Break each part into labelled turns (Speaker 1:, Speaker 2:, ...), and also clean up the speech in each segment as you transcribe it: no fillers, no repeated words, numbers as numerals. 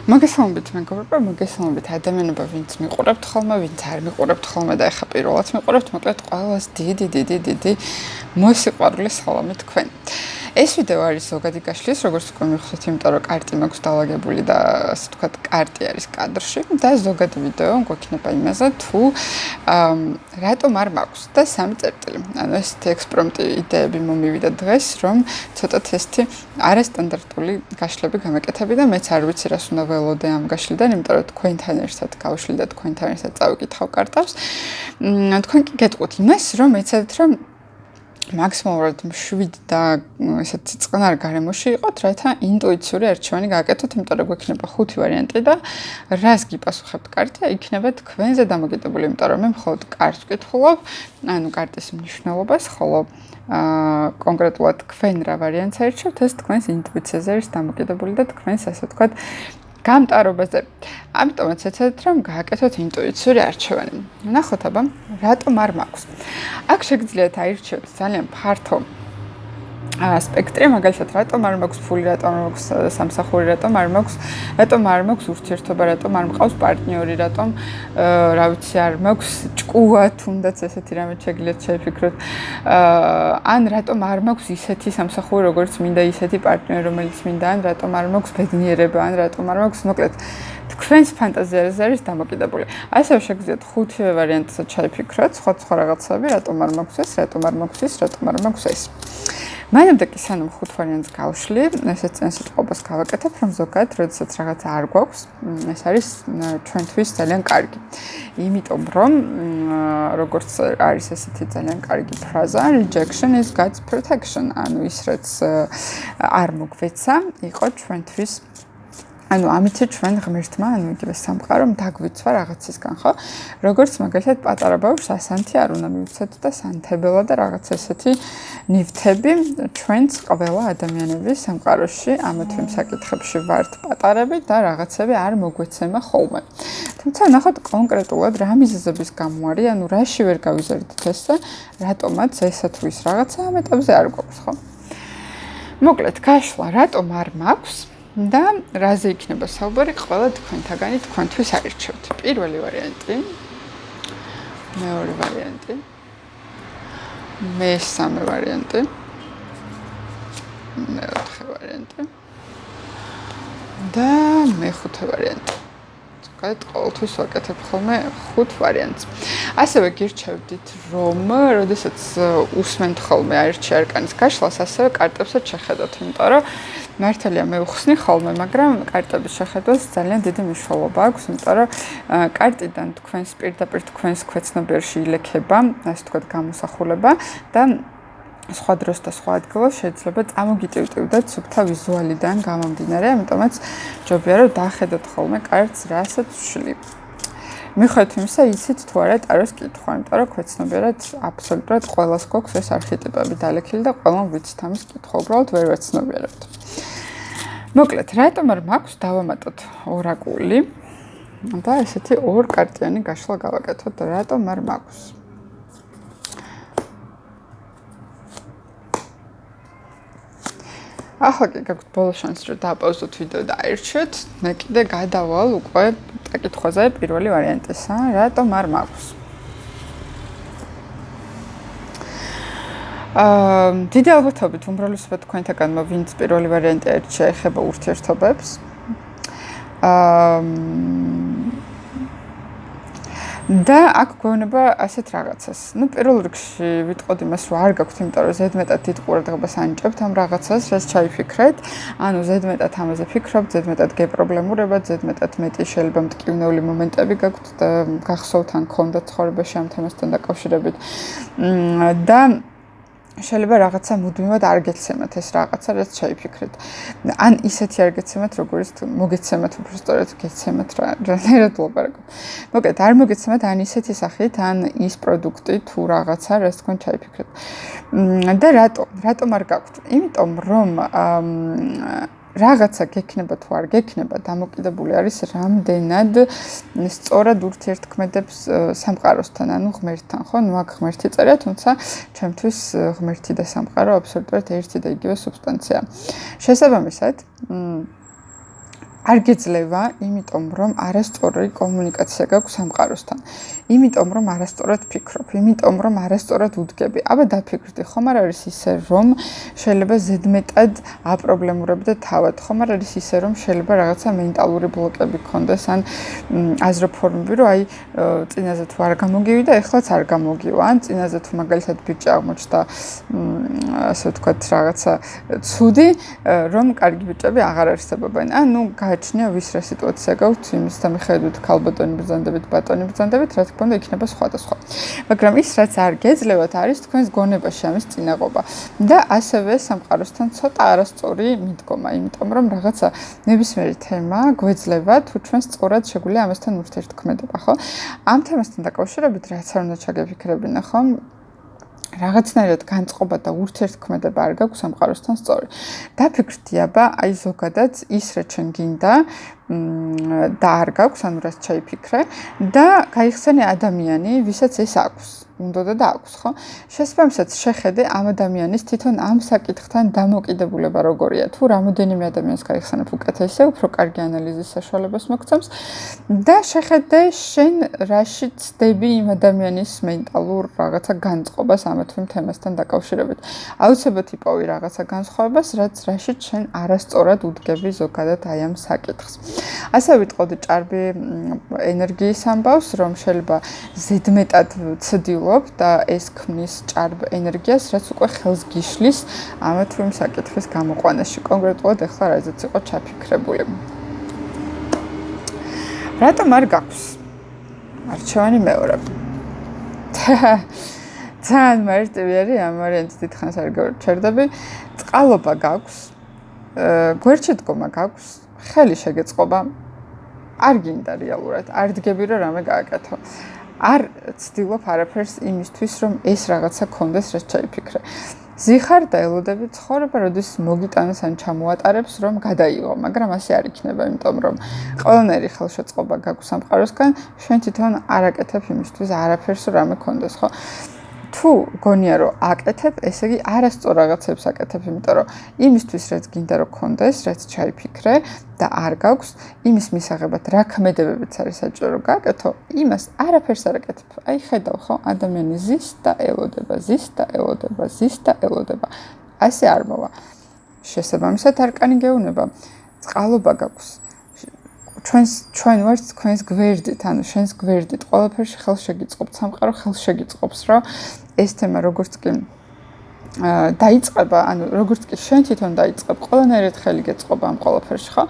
Speaker 1: მოგესალმებით მეგობრებო, მოგესალმებით ადამიანებო, ვინც მიყურებთ ხოლმე, ვინც არ მიყურებთ ხოლმე და ეხლა პირველად მიყურებთ, მოკლედ ყველას დიდი მოსიყვარულე სალამი თქვენ. ეს ვიდეო არის ზოგადი გაშლის, როგორც უკვე მიხსოვთ, იმიტომ რომ კარტი მაქვს დაალაგებული და ასე ვთქვათ, კარტი არის კადრში და ზოგადი ვიდეო გვექნება იმაზე, თუ რატომ არ მაქვს და 3 წერტილი. ანუ ესეთი ექსპრომტი იდეები მომივიდა დღეს, რომ ცოტათ ესეთი არასტანდარტული გაშლები გამეკეთები და მეც არ ვიცი რას უნდა ველოდე ამ გაშლიდან, იმიტომ რომ თქვენთან ერთად გავშლი და თქვენთან ერთად წავიკითხავ კარტავს. თქვენ კი გეტყვით იმას, რომ ეცადეთ რომ მაქსიმალურად მშვიდი და ესეთი წყნარ გარემოში იყოთ, რათა ინტუიციური არჩევანი გააკეთოთ, იმიტომ რომ გვექნება 5 ვარიანტი და რას გიპასუხებთ კარტია, იქნება თქვენზე დამოკიდებული, იმიტომ რომ მე მხოლოდ კარტს ვკითხულობ, ანუ კარტის მნიშვნელობას, ხოლო კონკრეტულად თქვენ რა ვარიანტს აირჩევთ, ეს თქვენს ინტუიციაზე არის დამოკიდებული და თქვენს ასე ვთქვათ გამტარობაზე. ამიტომაც ეცადეთ რომ გააკეთოთ ინტუიციური არჩევანი. ნახოთ აბა, რატომ არ მაქვს. აქ შეგიძლიათ აირჩიოთ ძალიან ფართო სპექტრი, მაგალითად, რატომ არ მაქვს ფული, რატომ არ მაქვს სამსახური, რატომ არ მაქვს ურთიერთობა, რატომ არ მყავს პარტნიორი, რატომ რა ვიცი, არ მაქვს ჭკუა, თუნდაც ესეთი რამე შეგიძლიათ შეიფიქროთ. ან რატომ არ მაქვს ისეთი სამსახური, როგორც მინდა, ისეთი პარტნიორი, რომელიც მინდა, ან რატომ არ მაქვს ბედნიერება, ან რატომ არ მაქვს, მოკლედ, თქვენს ფანტაზიაზე არის დამოკიდებული. ასევე შეგიძლიათ 5 ვარიანტსაც ჩაიფიქროთ, სხვა რაღაცები, რატომ არ მაქვს ეს, რატომ არ მაქვს ის, რატომ არ მაქვს ეს. მანამდე კი სანამ 5 ვარიანტს გავშლი, ესეც წინასწრაფობას გავაკეთებ, რომ ზოგადად, როდესაც რაღაცა არ გვაქვს, ეს არის ჩვენთვის ძალიან კარგი. იმიტომ რომ როგორც არის ესეთი ძალიან კარგი ფრაზა, rejection is God's protection, ანუ ის რაც არ მოგვეცა, იყო ჩვენთვის ანუ ამით ჩვენ ღმერთმა, ანუ იგივე სამყარომ დაგვიცვა რაღაცისგან, ხო? როგორც მაგალითად პატარა ბავშვს ასანთი არ უნდა მივცეთ და სანთებელა და რაღაც ესეთი ნივთები ჩვენც ყველა ადამიანების სამყაროში ამათვე საკითხებში ვართ პატარები და რაღაცები არ მოგვეცემა ხოლმე. თუმცა ნახოთ კონკრეტულად რა მიზეზების გამო არის, ანუ რაში ვერ გავიზარდეთ ესე, რატომაც ესა თუ ის რაღაცა ამ ეტაპზე არ გვაქვს, ხო? მოკლედ, გაშლა რატომ არ მაქვს? და რაზე იქნება საუბარი ყველა თქვენთაგანი თქვენთვის აირჩევთ. პირველი ვარიანტი, მეორე ვარიანტი, მესამე ვარიანტი, მეოთხე ვარიანტი და მეხუთე ვარიანტი. ზოგადად ყოველთვის ვაკეთებ ხოლმე 5 ვარიანტს. ასევე გირჩევდით, რომ როდესაც უსმენთ ხოლმე აირჩი არკანის გაშლას, ასევე კარტებსაც შეხედოთ, იმიტომ რომ მართალია მე ვხსნი ხოლმე, მაგრამ კარტების შეხედვას ძალიან დიდი მნიშვნელობა აქვს, იმიტომ რომ კარტიდან თქვენს პირდაპირ თქვენს ქვეცნობიერში ილექება, ასე ვთქვათ, გამოსახულება და სხვა დროს და სხვა ადგილას შეიძლება წამოგიტივტივდეთ სუფთა ვიზუალიდან გამომდინარე, ამიტომაც ჯობია რომ დახედოთ ხოლმე კარტს, რასაც ვშლი. მიუხედავად იმისა, იცით თუ არა ტაროს კითხვა, იმიტომ რომ ქვეცნობიერად აბსოლუტურად ყველას გვაქვს ეს არქეტიპები დალექილი და ყველამ ვიცით ამის კითხვა, უბრალოდ ვერ ვეცნობიერებთ. მოკლედ, რატომ არ მაქვს დავამატოთ ორაკული და ესეთი ორ კარტიანი გაშლა გავაკეთოთ, რატომ არ მაქვს. ახლა კი გაგვთ ბოლო შანსი რომ დააპაუზოთ ვიდეო და აირჩიოთ, მე კიდე გადავალ უკვე საკითხვაზე პირველი ვარიანტისა, რატომ არ მაქვს. დიდი ალბათობით უმრავლესობა თქვენთაგანმა ვინც პირველი ვარიანტი აირჩია, ეხება ურთიერთობებს. და აქ გვეუბნება ასეთ რაღაცას. ნუ პირველ რიგში ვიტყოდ იმას, რომ არ გაქვთ, იმიტომ რომ ზედმეტად დიდ ყურადღებას ანიჭებთ ამ რაღაცას, რაც ჩაიფიქრეთ. ანუ ზედმეტად ამაზე ფიქრობთ, ზედმეტად გეპრობლემურებათ, ზედმეტად მეტი შეიძლება მტკივნეული მომენტები გაქვთ და გახსოვთ ან გქონდათ ცხოვრებაში ამ თემასთან დაკავშირებით. და შეიძლება რაღაცა მუდმივად არ გეცემათ ეს რაღაცა, რაც ჩაიფიქრეთ. ან ისეთი არ გეცემათ, როგორც მოგეცემათ, უბრალოდ გეცემათ რანაირად ვლაპარაკობ. მოკლედ, არ მოგეცემათ ან ისეთი სახით, ან ის პროდუქტი თუ რაღაცა, რაც თქვენ ჩაიფიქრეთ. და რატომ არ გაქვთ? იმიტომ რომ რაღაცა გექნება თუ არ გექნება, დამოკიდებული არის რამდენად სწორად ურთიერთქმედებს სამყაროსთან, ანუ ღმერთთან, ხო? ნუ აქ ღმერთი წერია, თუმცა ჩემთვის ღმერთი და სამყარო აბსოლუტურად ერთი და იგივე სუბსტანციაა. შესაბამისად, არ გეძლევა, იმიტომ რომ არასწორი კომუნიკაცია გაქვს სამყაროსთან. იმიტომ რომ არასწორად ფიქრობ, იმიტომ რომ არასწორად უდგები. აბა დაფიქრდი, ხომ არ არის ისე, რომ შეიძლება ზედმეტად აპრობლემურებდე თავად, ხომ არ არის ისე, რომ შეიძლება რაღაცა მენტალური ბლოკები გქონდეს, ან აზროფორმები, რომ აი წინაზე თუ არ გამოგივიდა, ეხლაც არ გამოგივა, ან წინაზე თუ მაგალითად ბიჭი აღმოჩნდა, ასე ვთქვათ, რაღაცა ცუდი, რომ კარგი ბიჭები აღარ არსებობენ. ან ნუ გააჩნია ვის რა სიტუაცია გაქვს, იმის მიხედვით ქალბატონი ბრძანდებით, ბატონი ბრძანდებით, რა თქმა უნდა, იქნება სხვადასხვა. მაგრამ ის რაც არ გეძლევათ, არის თქვენს გონებაში ამის წინაღობა. და ასევე სამყაროსთან ცოტა არასწორი მიდგომა, იმიტომ რომ რაღაცა ნებისმიერი თემა გვეძლება თუ ჩვენ სწორად შეგვიძლია ამასთან ურთიერთქმედება, ხო? ამ თემასთან დაკავშირებით რაც არ უნდა ჩაგეფიქრებინა, ხო? რაღაცნაირად განწყობა და ურთიერთქმედება არ გაქვს სამყაროსთან სწორი. დაფიქრდი, აბა, აი ზოგადად ის რა ჩვენ გინდა და არ გაქვს, ანუ რაც ჩაიფიქრე და გაიხსენე ადამიანი, ვისაც ეს აქვს. უნდა და აქვს, ხო? შესაბამისად შეხედე ამ ადამიანის თვითონ ამ საკითხთან დამოკიდებულება როგორია. თუ რამოდენიმე ადამიანს გაიხსენებ უკეთესია, უფრო კარგი ანალიზის საშუალებას მოგცემს და შეხედე შენ რაში ცდები იმ ადამიანის მენტალურ რაღაცა განწყობას ამ თუ იმ თემასთან დაკავშირებით. აუცილებლად იპოვი რაღაცა განსხვავებას, რაც რაშიც შენ არასწორად უდგები ზოგადად აი ამ საკითხს. ასე ვიტყოდი ჭარბი ენერგიის ამბავს, რომ შეიძლება ზედმეტად ცდილობ და ეს ქმნის ჭარბ ენერგიას, რაც უკვე ხელს გიშლის ამ თუ იმ საკითხის გამოყვანაში. კონკრეტულად ახლა რაზეც იყო ჩაფიქრებული. რატომ არ გაქვს? არჩევანი მეორე. ძალიან მარტივი არის, ამ ვარიანტით დიდხანს არ გავჩერდები. წყალობა გაქვს, გვერდში დგომა გაქვს, ხელი შეგეწყობა. არ გინდა რეალურად, არ დგები რომ რამე გააკეთო. არ ცდილობ არაფერს იმისთვის, რომ ეს რაღაცა კონდეს, რაც ჩაიფიქრე. ზიხარ და ელოდები ცხოვრება, როდესაც მოგიტანეს ან ჩამოატარებს, რომ გადაიღო, მაგრამ ასე არ იქნება, იმიტომ რომ ყველანაირი ხელშეწყობა გაქვს სამყაროსგან, შენ თვითონ არ აკეთებ იმისთვის არაფერს, რომ რამე კონდეს, ხო? თუ გონია რომ აკეთებ, ესე იგი არასწორ რაღაცებს აკეთებ, იმიტომ რომ იმისთვის რაც გინდა რომ კონდეს, რაც ჩაიფიქრე და არ გაქვს, იმის მისაღებად რა ქმედებებიც არის საჭირო გააკეთო, იმას არაფერს არ აკეთებ. აი ხედავ ხო, ადამიანი ზის და ელოდება, ზის და ელოდება, ზის და ელოდება. ასე არ მოვა. შესაბამისად არკანი გეუნება. წყალობა გაქვს. ჩვენ ვართ თქვენს გვერდით, ანუ შენს გვერდით, ყველაფერში ხელს შეგიწყობთ, სამყარო ხელს შეგიწყობს, რომ ეს თემა როგორც კი დაიწყება, ანუ როგორც კი შენ თვითონ დაიწყებ, ყველანაირად ხელი გეწყობა ამ ყველაფერში, ხო?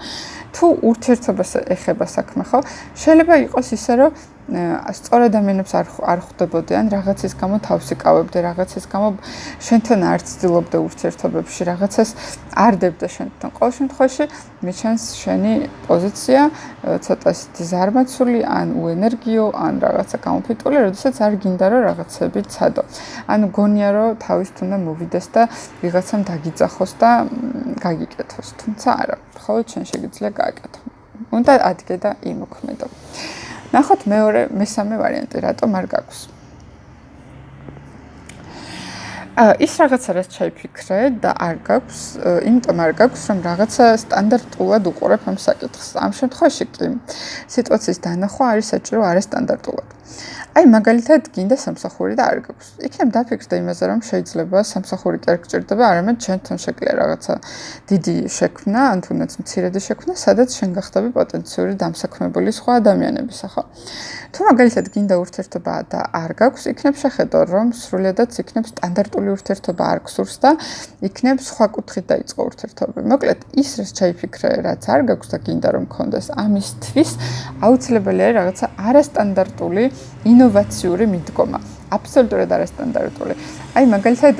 Speaker 1: თუ ურთიერთობას ეხება საქმე, ხო? შეიძლება იყოს ისე, რომ სწორ ადამიანებს არ ხვდებოდი, ან რაღაცის გამო თავს იკავებდი, რაღაცის გამო შენთან არ ცდილობდე ურთიერთობებში, რაღაცას არ დებდე შენთან. ყოველ შემთხვევაში მიჩანს შენი პოზიცია ცოტა ისეთი ზარმაცული, ან უენერგიო, ან რაღაცა გამოფიტული, როდესაც არ გინდა რომ რაღაცები ცადო. ანუ გონია რომ თავის თუნდა მოვიდეს და ვიღაცამ დაგიძახოს და გაგიკეთოს, თუმცა არა, მხოლოდ შენ შეგიძლია გააკეთო. უნდა ადგე და იმოქმედო. ნახოთ მესამე ვარიანტი, რატომ არ გაქვს. ის რაღაცა რაც ჩაიფიქრე და არ გაქვს, იმიტომ არ გაქვს, რომ რაღაცა სტანდარტულად უყურებ ამ საკითხს. ამ შემთხვევაში კი სიტუაციის დანახვა არის საჭირო არასტანდარტულად. აი მაგალითად გინდა სამსახური და არ გაქვს. იქნებ დაფიქრდე იმაზე, რომ შეიძლება სამსახური კი არ გჭირდება, არამედ შენთან შეკლია რაღაცა დიდი შექმნა, ან თუნდაც მცირედი შექმნა, სადაც შენ გახდები პოტენციური დამსაქმებელი სხვა ადამიანებისა, ხო? თუ მაგალითად გინდა ურთიერთობა და არ გაქვს, იქნებ შეხედო, რომ სრულიადაც იქნებ სტანდარტული ურთიერთობა არ გსურს და იქნებ სხვა კუთხით დაიწყო ურთიერთობა. მოკლედ, ის რაც ჩაიფიქრე, რაც არ გაქვს და გინდა რომ გქონდეს, ამისთვის აუცილებელი არის რაღაცა არასტანდარტული ინოვაციური მიდგომა. აბსოლუტურად არასტანდარტული. აი მაგალითად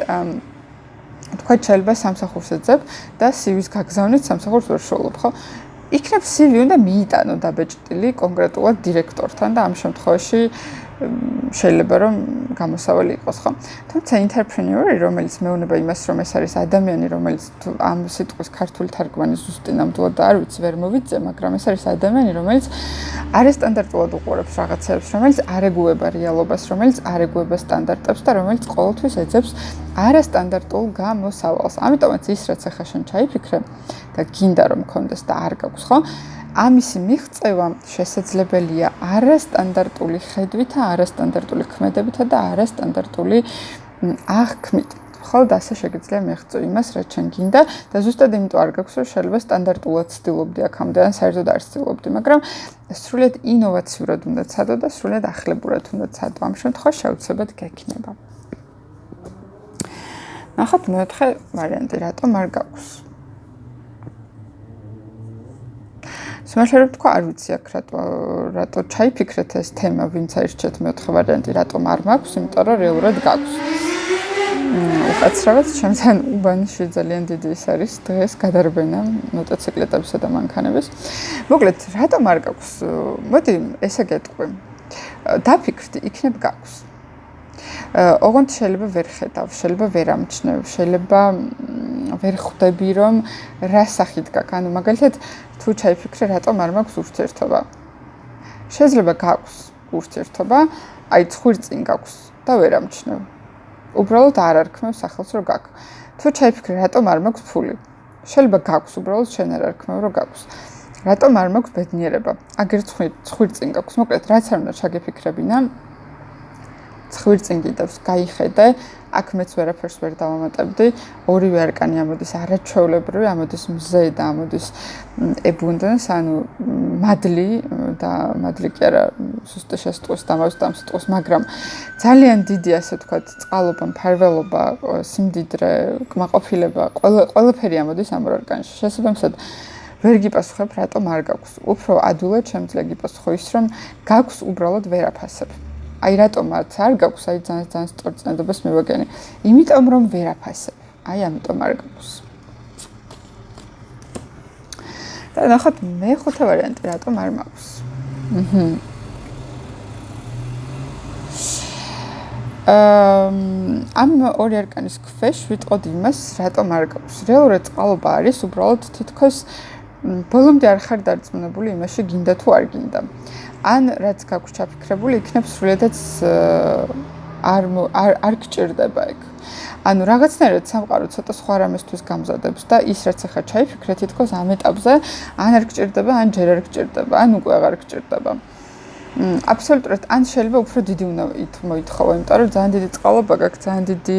Speaker 1: თქვა შეიძლება სამსახურს ეძებ და CV-ს გაგზავნით, სამსახურს ვერ შოულობ, ხო? იქნებ CV უნდა მიიტანო დაბეჭდილი კონკრეტულად დირექტორთან და ამ შემთხვევაში შეიძლება რომ გამოსავალი იყოს, ხო? თუმცა ინტერპრენიორი, რომელიც მეუნება იმას, რომ ეს არის ადამიანი, რომელიც ამ სიტყვის ქართული თარგმანი ზუსტი ნამდვილად არ ვიცი, ვერ მოვიძე, მაგრამ ეს არის ადამიანი, რომელიც არასტანდარტულად უყურებს რაღაცებს, რომელიც არ ეგუება რეალობას, რომელიც არ ეგუება სტანდარტებს და რომელიც ყოველთვის ეძებს არასტანდარტულ გამოსავალს. ამიტომაც ის რაც ახლა შენ ჩაიფიქრე და გინდა რომ მქონდეს და არ გაქვს, ხო? ამისი მიღწევა შესაძლებელია არასტანდარტული ხედვით, არასტანდარტული ქმედებითა და არასტანდარტული აღქმით. ხოლოდ ასე შეგიძლია მიღწო იმას, რაც შენ გინდა და ზუსტად იმიტომ არ გაქვს, რომ შეიძლება სტანდარტულად ცდილობდი აქამდე ან საერთოდ არ ცდილობდი, მაგრამ სრულიად ინოვაციურად უნდა ცადო და სრულიად ახლებურად უნდა ცადო. ამ შემთხვევაში შეუცვლებლად გექნება. ნახოთ მეოთხე ვარიანტი, რატომ არ გაქვს? სიმართლე რომ თქვა, არ ვიცი აქ რატო ჩაიფიქრეთ ეს თემა, ვინც აირჩიეთ მეოთხე ვარიანტი, რატომ არ მაქვს, იმიტომ რომ რეალურად გაქვს. უკაცრავად ჩემთან უბანიში ძალიან დიდი ის არის დღეს გადარბენა მოტოციკლეტებისა და მანქანების. მოკლედ, რატომ არ გაქვს? მოდი ესე გეტყვი. დაფიქრდი, იქნებ გაქვს. ოღონდ შეიძლება ვერ ხედავ, შეიძლება ვერ ამჩნევ, შეიძლება ვერ ხვდები რომ რა სახით გაქვს. ანუ მაგალითად თუ ჩაიფიქრე რატომ არ მაქვს ურთიერთობა. შეიძლება გაქვს ურთიერთობა, აი ცხვირწინ გაქვს და ვერ ამჩნევ. უბრალოდ არ არქმევს სახელს რომ გაქვს. თუ ჩაიფიქრე რატომ არ მაქვს ფული. შეიძლება გაქვს, უბრალოდ შენ არ არქმევ რომ გაქვს. რატომ არ მაქვს ბედნიერება. აგერ ცხვირწინ გაქვს. მოკლედ რაც არ უნდა ჩაგეფიქრებინა. ცხვირწინ კიდევს გაიხედე, აქ მეც ვერაფერს ვერ დავამატებდი. ორივე არკანი ამოდის არაჩვეულებრივი, ამოდის მზე და ამოდის abundance, ანუ მადლი და მადლი კი არა, სუსტი შესტყვის და მავსტამ სიტყვის, მაგრამ ძალიან დიდი ასე ვთქვათ, წყალობა, მფარველობა, სიმდიდრე, კმაყოფილება, ყველაფერი ამოდის ამ არკანში. შესაბამისად ვერ გიპასუხებ, რატომ არ გაქვს. უფრო ადვილად შემიძლია გიპასუხო ის, რომ გაქვს უბრალოდ ვერაფასებ. აი რატომაც არ გაქვს, აი ძალიან სწორ წინადობას მივაგენი. იმიტომ რომ ვერაფასებ. აი ამიტომ არ გაქვს. და ნახოთ მეხუთე ვარიანტი, რატომ არ მაქვს. ამ ორი არკანის ქვეშ ვიტყოდ იმას, რატომ არ გაქვს. რეალურად წყალობა არის, უბრალოდ თითქოს ბოლომდე არ ხარ დარწმუნებული იმაში, გინდა თუ არ გინდა. ან რაც გაქვს ჩაფიქრებული, იქნებ სრულიადაც არ გჭირდება ეგ. ანუ რაღაცნაირად სამყარო ცოტა სხვა რამესთვის გამზადებს და ის რაც ახლა ჩაიფიქრე, თითქოს ამ ეტაპზე ან არ გჭირდება, ან ჯერ არ გჭირდება, ან უკვე აღარ გჭირდება. აბსოლუტურად ან შეიძლება უფრო დიდი უნდა მოითხოვო, იმიტომ რომ ძალიან დიდი წყალობა გაქვს, ძალიან დიდი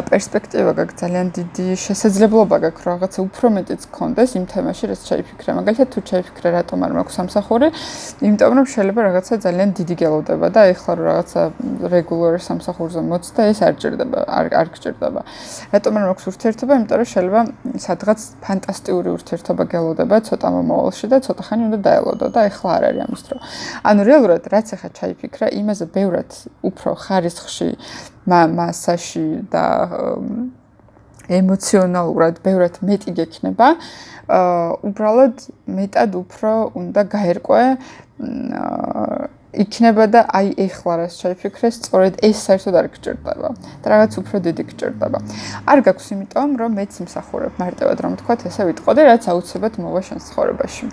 Speaker 1: პერსპექტივა გაქვს, ძალიან დიდი შესაძლებლობა გაქვს, რომ რაღაცა უფრო მეტიც გქონდეს იმ თემაში, რაც ჩაიფიქრე. მაგალითად, თუ ჩაიფიქრე, რატომ არ მაქვს სამსახური, იმიტომ რომ შეიძლება რაღაცა ძალიან დიდი გელოდება და ეხლა რომ რაღაცა რეგულარულ სამსახურზე მოცდა, ეს არ გჭირდება, არ გჭირდება. რატომ არ მაქვს ურთიერთობა, იმიტომ რომ შეიძლება სადღაც ფანტასტიკური ურთიერთობა გელოდება ცოტა მომავალში და ცოტა ხანი უნდა დაელოდო და ეხლა არ არის ამის დრო. ანუ რეალურად რაც ახლა ჩაიფიქრა, იმაზე ბევრად უფრო ხარისხში, მასაში და ემოციონალურად ბევრად მეტი გექნება. უბრალოდ მეტად უფრო უნდა გაერკვე იქნება და აი ეხლა რაც ჩაიფიქრეს, სწორედ ეს საერთოდ არ გჭირდება და რაღაც უფრო დიდი გჭირდება. არ გაქვს იმიტომ, რომ მეც იმსახურებ მარტივად რომ ვთქვათ, ესე ვიტყოდე, რაც აუცილებლად მოვა შენს ცხოვრებაში.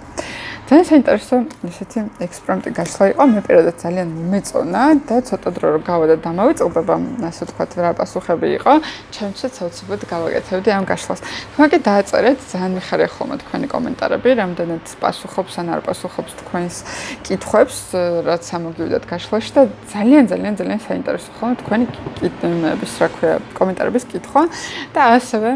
Speaker 1: ძალიან საინტერესო ესეთი ექსპერიმენტი გასვლა იყო, მე პირადად ძალიან მომეწონა და ცოტა დრო რომ გავა და დამავიწყდება, ასე ვთქვათ, რა პასუხები იყო, ჩემცაც აუცილებლად გავაკეთებდი ამ გასვლას. თქვენ დააწერეთ, ძალიან მიხარია ხოლმე თქვენი კომენტარები, რამდენად პასუხობს ან არ პასუხობს თქვენს კითხვებს, რაც სამოგივიდათ გასვლაში და ძალიან საინტერესო ხოლმე თქვენი რა ქვია, კომენტარების კითხვა და ასევე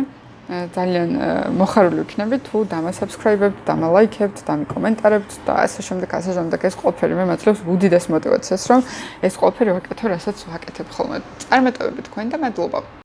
Speaker 1: ძალიან მოხარული ვიქნები თუ დამასაბსკრაიბებთ, დამალაიქებთ, დამიკომენტარებთ და ასე შემდეგ. ეს ყველაფერი მე მაძლევს უდიდეს мотивაციას, რომ ეს ყველაფერი ვაკეთო, რასაც ვაკეთებ ხოლმე. წარმატებები თქვენ და მადლობა.